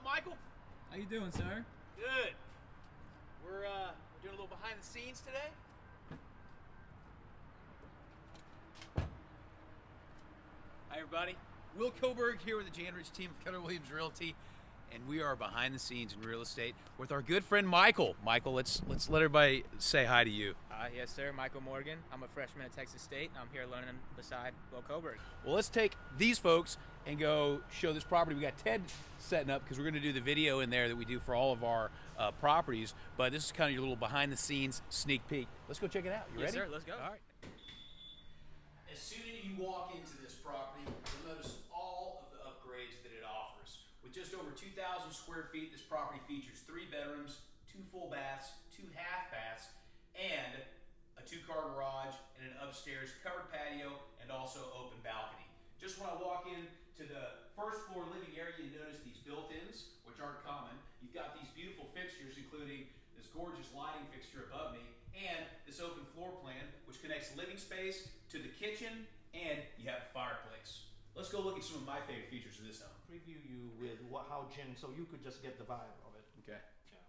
Michael? How you doing, sir? Good. We're doing a little behind the scenes today. Hi, everybody. Will Koberg here with the Jan Rich team of Keller Realty, and we are behind the scenes in real estate with our good friend Michael. Michael, let's let everybody say hi to you. Yes, sir. Michael Morgan. I'm a freshman at Texas State, and I'm here learning beside Will Koberg. Well, let's take these folks and go show this property. We got Ted setting up because we're going to do the video in there that we do for all of our properties. But this is kind of your little behind the scenes sneak peek. Let's go check it out. You ready? Yes, sir. Let's go. All right. As soon as you walk into this property, you'll notice all of the upgrades that it offers. With just over 2,000 square feet, this property features 3 bedrooms, 2 full baths, 2 half baths, and a 2-car garage and an upstairs covered patio and also open balcony. Just when I walk in to the first floor living area, you notice these built-ins, which aren't common. You've got these beautiful fixtures, including this gorgeous lighting fixture above me, and this open floor plan, which connects living space to the kitchen, and you have a fireplace. Let's go look at some of my favorite features of this home. Preview you with how Jen, so you could just get the vibe of it. Okay. Yeah.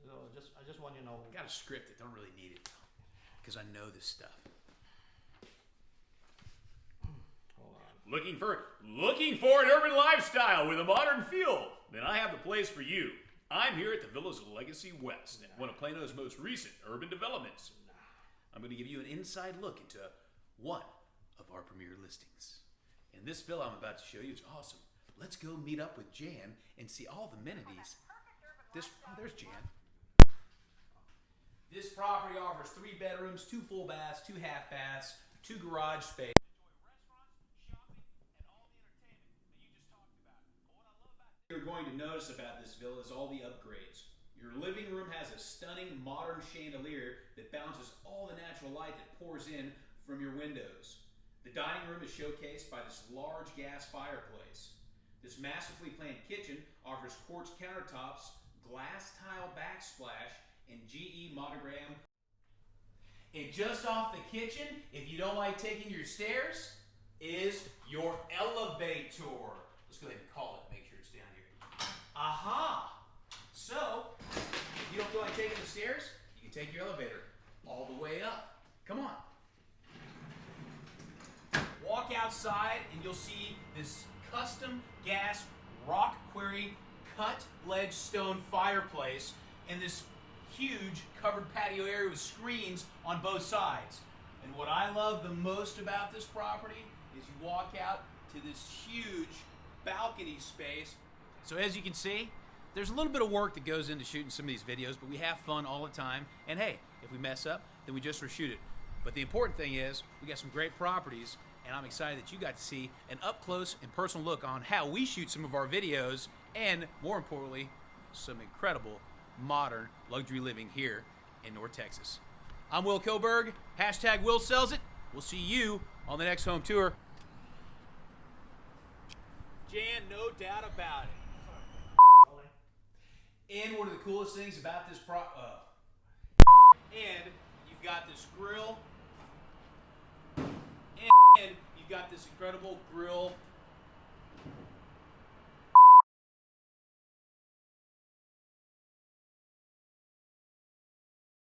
So I just want you to know. I got a script that don't really need it though, because I know this stuff. Hold on. Looking for an urban lifestyle with a modern feel? Then I have the place for you. I'm here at the Villas Legacy West, one of Plano's most recent urban developments. I'm going to give you an inside look into one of our premier listings. And this villa I'm about to show you is awesome. Let's go meet up with Jan and see all the amenities. There's Jan. This property offers 3 bedrooms, 2 full baths, 2 half baths, 2 garage space. What you're going to notice about this villa is all the upgrades. Your living room has a stunning modern chandelier that bounces all the natural light that pours in from your windows. The dining room is showcased by this large gas fireplace. This massively planned kitchen offers quartz countertops, glass tile backsplash, and GE monogram. And just off the kitchen, if you don't like taking your stairs, is your elevator. Let's go ahead and call it, make sure it's down here. Aha! So, if you don't feel like taking the stairs, you can take your elevator all the way up. Come on. Walk outside and you'll see this custom gas rock quarry cut ledge stone fireplace and this huge covered patio area with screens on both sides. And what I love the most about this property is you walk out to this huge balcony space. So as you can see, there's a little bit of work that goes into shooting some of these videos, but we have fun all the time. And hey, if we mess up, then we just reshoot it. But the important thing is we got some great properties, and I'm excited that you got to see an up-close and personal look on how we shoot some of our videos, and more importantly, some incredible modern luxury living here in North Texas. I'm Will Koberg, hashtag Will Sells It. We'll see you on the next home tour. Jan, no doubt about it. And one of the coolest things about this and you've got this grill, and you've got this incredible grill